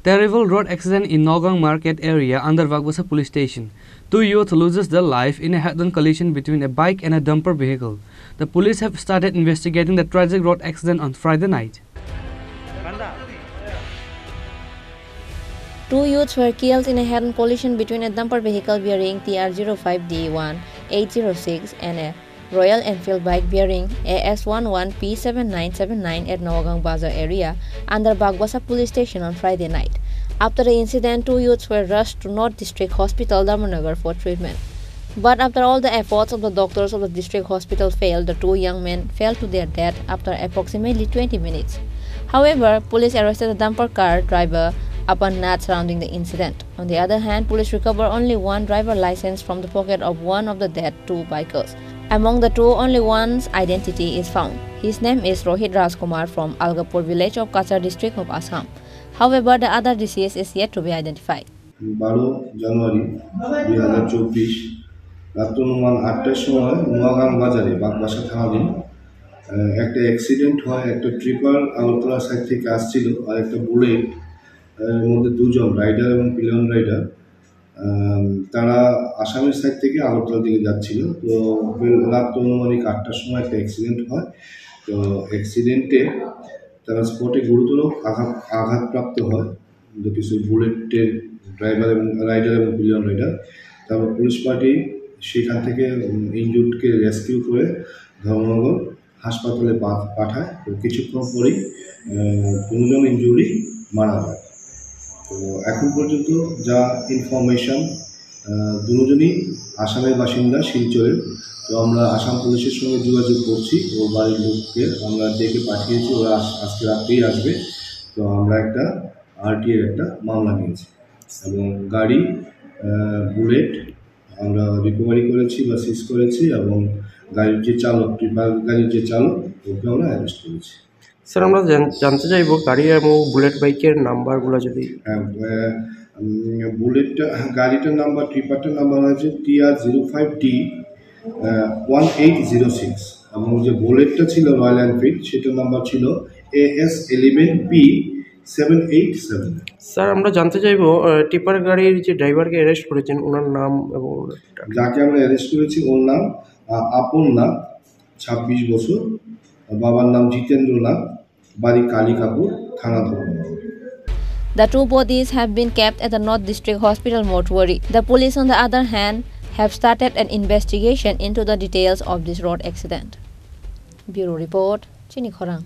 Terrible road accident in Nogang Market area under Bagbasa police station. Two youths loses their life in a head-on collision between a bike and a dumper vehicle. The police have started investigating the tragic road accident on Friday night. Two youths were killed in a head-on collision between a dumper vehicle bearing TR05D1806 and a Royal Enfield bike bearing AS11P7979 at Nogang Bazaar area under Bagbasa police station on Friday night. After the incident, two youths were rushed to North District Hospital, Dharmanagar for treatment. But after all the efforts of the doctors of the district hospital failed, the two young men fell to their death after approximately 20 minutes. However, police arrested the dumper car driver upon not surrounding the incident. On the other hand, police recovered only one driver license from the pocket of one of the dead two bikers. Among the two, only one's identity is found. His name is Rohit Rajkumar from Algapur village of Kachar district of Assam. However, the other deceased is yet to be identified. 12 জানুয়ারি 2024 রাত 8টার সময় নোয়াগাং বাজারে বাগবাসা থানাধীন একটা accident হয়। একটা tipper Agartala side থেকে আসছিল আর একটা বুলেট মধ্যে দুজন রাইডার এবং পিলিয়ন রাইডার তারা আসামের সাইড থেকে আগরতলা দিকে যাচ্ছিল। তো রাত 8টার সময় একটা অ্যাক্সিডেন্ট হয়। তো অ্যাক্সিডেন্টে তারা স্পটে গুরুতর আঘাতপ্রাপ্ত হয়, যেটি বুলেটের ড্রাইভার এবং রাইডার এবং পিলিয়ন রাইডার। তারপর পুলিশ পার্টি সেখান থেকে ইনজুর্ডকে রেস্কিউ করে ধর্মনগর হাসপাতালে পাঠায়। তো কিছুক্ষণ পরেই দুজন ইনজুরি মারা যায়। তো এখন পর্যন্ত যা ইনফরমেশন, দুজনই আসামের বাসিন্দা শিলচরের। তো আমরা আসাম পুলিশের সঙ্গে যোগাযোগ করছি, ওর বাড়ির লোককে আমরা ডেকে পাঠিয়েছি, ওরা আজকে রাত্রেই আসবে। তো আমরা একটা আরটিআই একটা মামলা নিয়েছি এবং গাড়ি বুলেট আমরা রিকভারি করেছি বা সিজ করেছি এবং গাড়ির যে চালক, গাড়ির যে চালক ওকে আমরা অ্যারেস্ট করেছি। স্যার, আমরা জানতে চাইবো গাড়ি এবং বুলেট বাইকের নাম্বারগুলো যদি। বুলেটটা গাড়িটার নাম্বার, ট্রিপারটার নাম্বার হয়েছে TR05D1806 এবং যে বুলেটটা ছিল রয়্যাল এনফিল্ড সেটার নাম্বার ছিল AS11P787। স্যার, আমরা জানতে চাইবো টিপার গাড়ির যে ড্রাইভারকে অ্যারেস্ট করেছেন ওনার নাম এবং যাকে আমরা অ্যারেস্ট করেছি ওর নাম আপন নাথ, 26 বছর, বাবার নাম জিতেন্দ্রনাথ, বাড়ি কালিকাপুর, থানা Dharmanagar. The two bodies have been kept at the North District Hospital mortuary. The police, on the other hand, have started an investigation into the details of this road accident. Bureau Report, Chini Khorang.